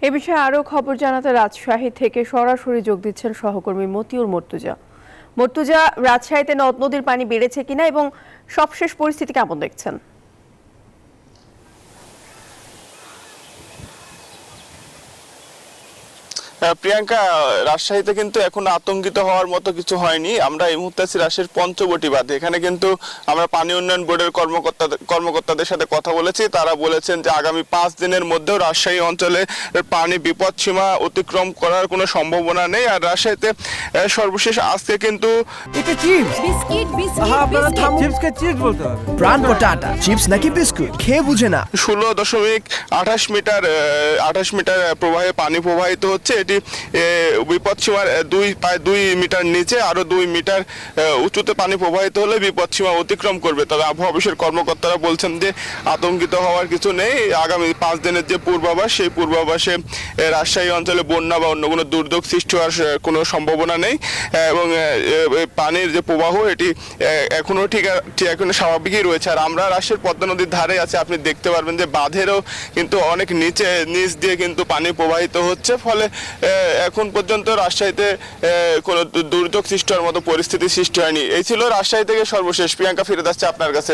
এ বিষয়ে আরও খবর জানাতে রাজশাহী থেকে সরাসরি যোগ দিচ্ছেন সহকর্মী মতিউর মর্তুজা। মর্তুজা, রাজশাহীতে নদ নদীর পানি বেড়েছে কিনা এবং সবশেষ পরিস্থিতি কেমন দেখছেন? প্রিয়াঙ্কা, রাজশাহীতে কিন্তু এখন আতঙ্কিত হওয়ার মতো কিছু হয়নি। আমরা এই মুহূর্তে আছি রাজশাহীর পঞ্চবটি বাঁধে। এখানে কিন্তু আমরা পানি উন্নয়ন বোর্ডের কর্মকর্তাদের সাথে কথা বলেছি। তারা বলেছেন যে আগামী 5 দিনের মধ্যেও রাজশাহী অঞ্চলে পানি বিপদ সীমা অতিক্রম করার কোনো সম্ভাবনা নেই। আর রাজশাহীতে সর্বশেষ আজকে কিন্তু প্রাণ কটা আটা চিপস নাকি বিস্কুট খেয়ে বুঝে না 16.28 মিটার প্রবাহে পানি প্রবাহিত হচ্ছে। এটি বিপদ সীমার প্রায় 2 মিটার নিচে আরো 2 মিটার উঁচুতে পানি প্রবাহিত হলে বিপদ সীমা অতিক্রম করবে। তবে আবহাওয়া অফিসের কর্মকর্তারা বলছেন যে আতঙ্কিত হওয়ার কিছু নেই। আগামী 5 দিনের যে পূর্বাভাস, সেই পূর্বাভাসে রাজশাহী অঞ্চলে বন্যা বা অন্য কোনো দুর্যোগ সৃষ্টি হওয়ার কোনো সম্ভাবনা নেই এবং পানির যে প্রবাহ এটি এখনো ঠিক এখনো স্বাভাবিকই রয়েছে। আর আমরা রাজশাহীর পদ্মা নদীর ধারে আছে, আপনি দেখতে পারবেন যে বাঁধেরও কিন্তু অনেক নিচ দিয়ে কিন্তু পানি প্রবাহিত হচ্ছে। ফলে এখন পর্যন্ত রাজশাহীতে কোনো দুর্যোগ সৃষ্টি হওয়ার মতো পরিস্থিতি সৃষ্টি হয়নি। এই ছিল রাজশাহী থেকে সর্বশেষ। প্রিয়াঙ্কা, ফিরে যাচ্ছে আপনার কাছে।